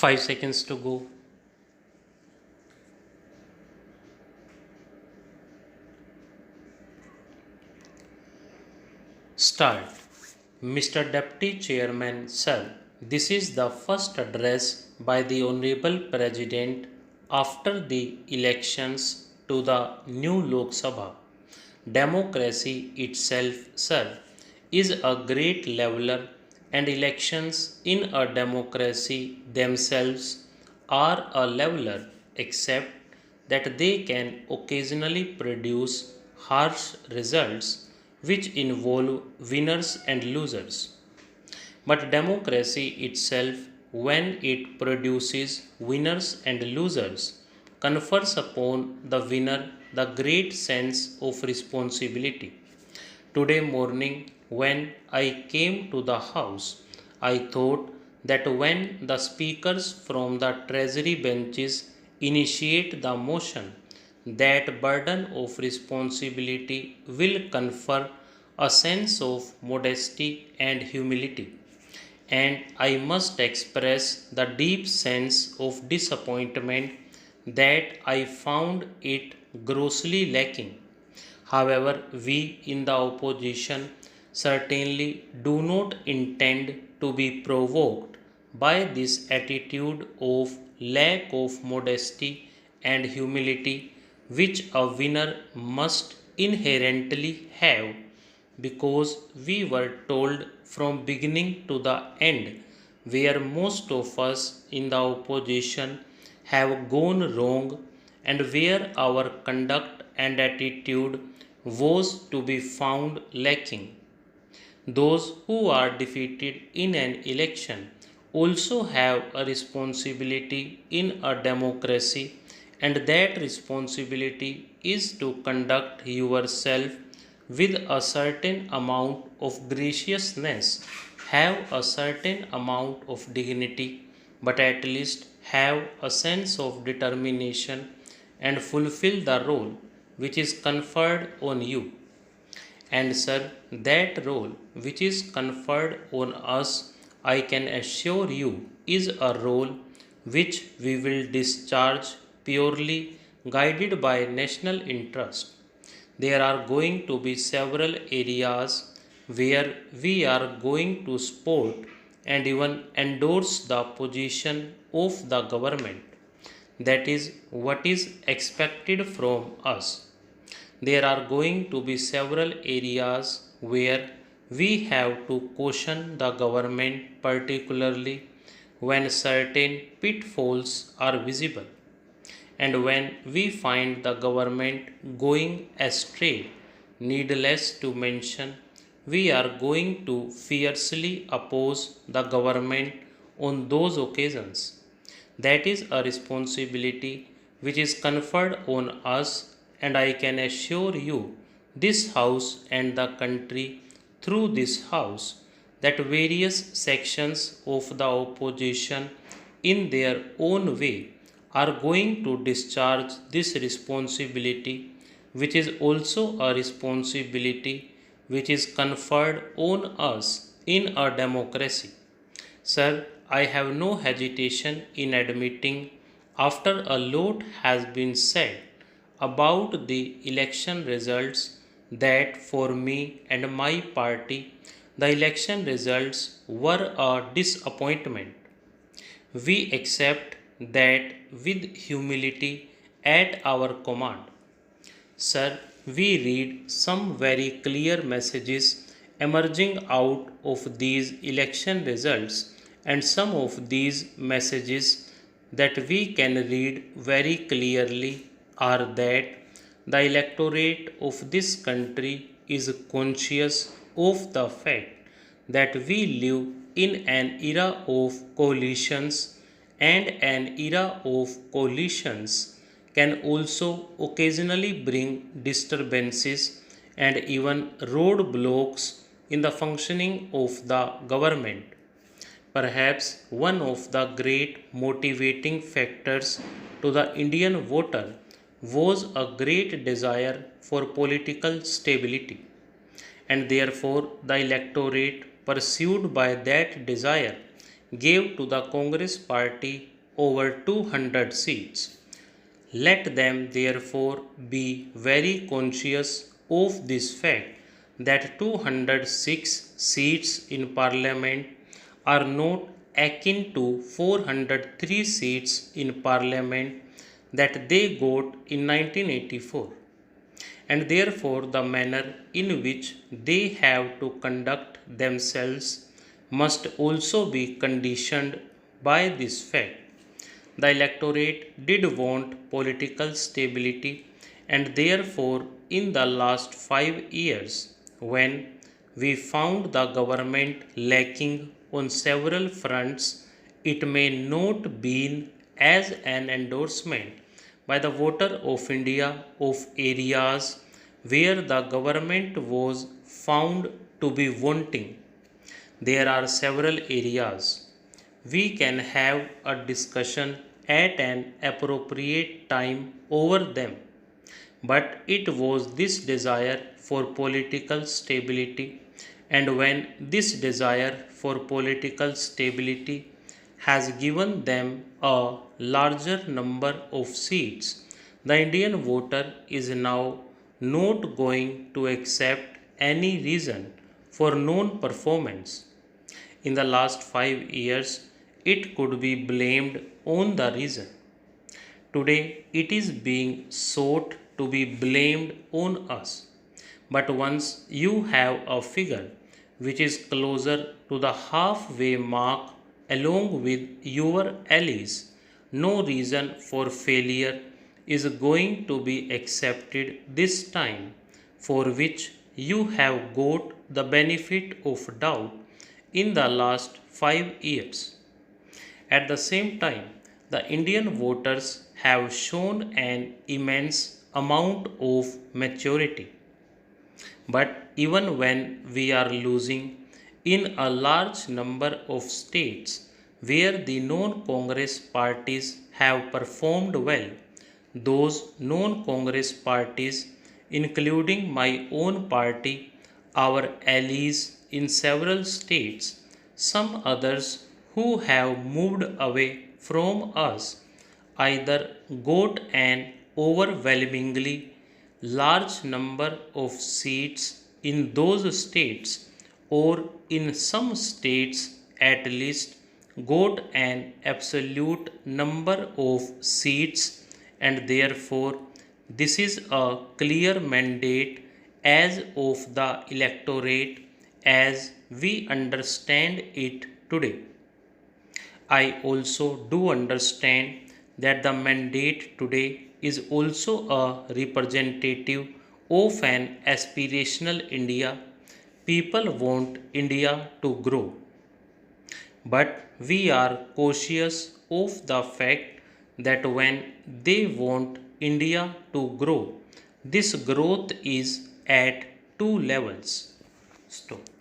5 seconds to go. Start. Mr. Deputy Chairman, sir, this is the first address by the Honorable President after the elections to the new Lok Sabha. Democracy itself, sir, is a great leveler, and elections in a democracy themselves are a leveler, except that they can occasionally produce harsh results which involve winners and losers. But democracy itself, when it produces winners and losers, confers upon the winner the great sense of responsibility. Today morning, when I came to the house, I thought that when the speakers from the treasury benches initiate the motion, that burden of responsibility will confer a sense of modesty and humility. And I must express the deep sense of disappointment that I found it grossly lacking. However, we in the opposition certainly do not intend to be provoked by this attitude of lack of modesty and humility which a winner must inherently have, because we were told from beginning to the end where most of us in the opposition have gone wrong and where our conduct and attitude was to be found lacking. Those who are defeated in an election also have a responsibility in a democracy, and that responsibility is to conduct yourself with a certain amount of graciousness, have a certain amount of dignity, but at least have a sense of determination and fulfill the role which is conferred on you. And sir, that role which is conferred on us, I can assure you, is a role which we will discharge purely guided by national interest. There are going to be several areas where we are going to support and even endorse the position of the government. That is what is expected from us. There are going to be several areas where we have to caution the government, particularly when certain pitfalls are visible. And when we find the government going astray, needless to mention, we are going to fiercely oppose the government on those occasions. That is a responsibility which is conferred on us, and I can assure you, this House and the country through this House, that various sections of the opposition in their own way are going to discharge this responsibility, which is also a responsibility which is conferred on us in a democracy. Sir, I have no hesitation in admitting, after a lot has been said about the election results, that for me and my party, the election results were a disappointment. We accept that with humility at our command. Sir, we read some very clear messages emerging out of these election results, and some of these messages that we can read very clearly are that the electorate of this country is conscious of the fact that we live in an era of coalitions, and an era of coalitions can also occasionally bring disturbances and even roadblocks in the functioning of the government. Perhaps one of the great motivating factors to the Indian voter was a great desire for political stability, and therefore the electorate pursued by that desire gave to the Congress party over 200 seats. Let them therefore be very conscious of this fact that 206 seats in Parliament are not akin to 403 seats in Parliament that they got in 1984, and therefore the manner in which they have to conduct themselves must also be conditioned by this fact. The electorate did want political stability, and therefore, in the last 5 years, when we found the government lacking on several fronts, it may not been as an endorsement by the voter of India of areas where the government was found to be wanting. There are several areas. We can have a discussion at an appropriate time over them. But it was this desire for political stability, and when this desire for political stability has given them a larger number of seats, the Indian voter is now not going to accept any reason for non performance. In the last 5 years, it could be blamed on the reason. Today, it is being sought to be blamed on us. But once you have a figure which is closer to the halfway mark along with your allies, no reason for failure is going to be accepted this time, for which you have got the benefit of doubt in the last 5 years. At the same time, the Indian voters have shown an immense amount of maturity. But even when we are losing in a large number of states where the non Congress parties have performed well, those non Congress parties, including my own party, our allies in several states, some others who have moved away from us, either got an overwhelmingly large number of seats in those states, or in some states at least got an absolute number of seats, and therefore this is a clear mandate as of the electorate as we understand it today. I also do understand that the mandate today is also a representative of an aspirational India. People want India to grow. But we are cautious of the fact that when they want India to grow, this growth is at two levels. Stop.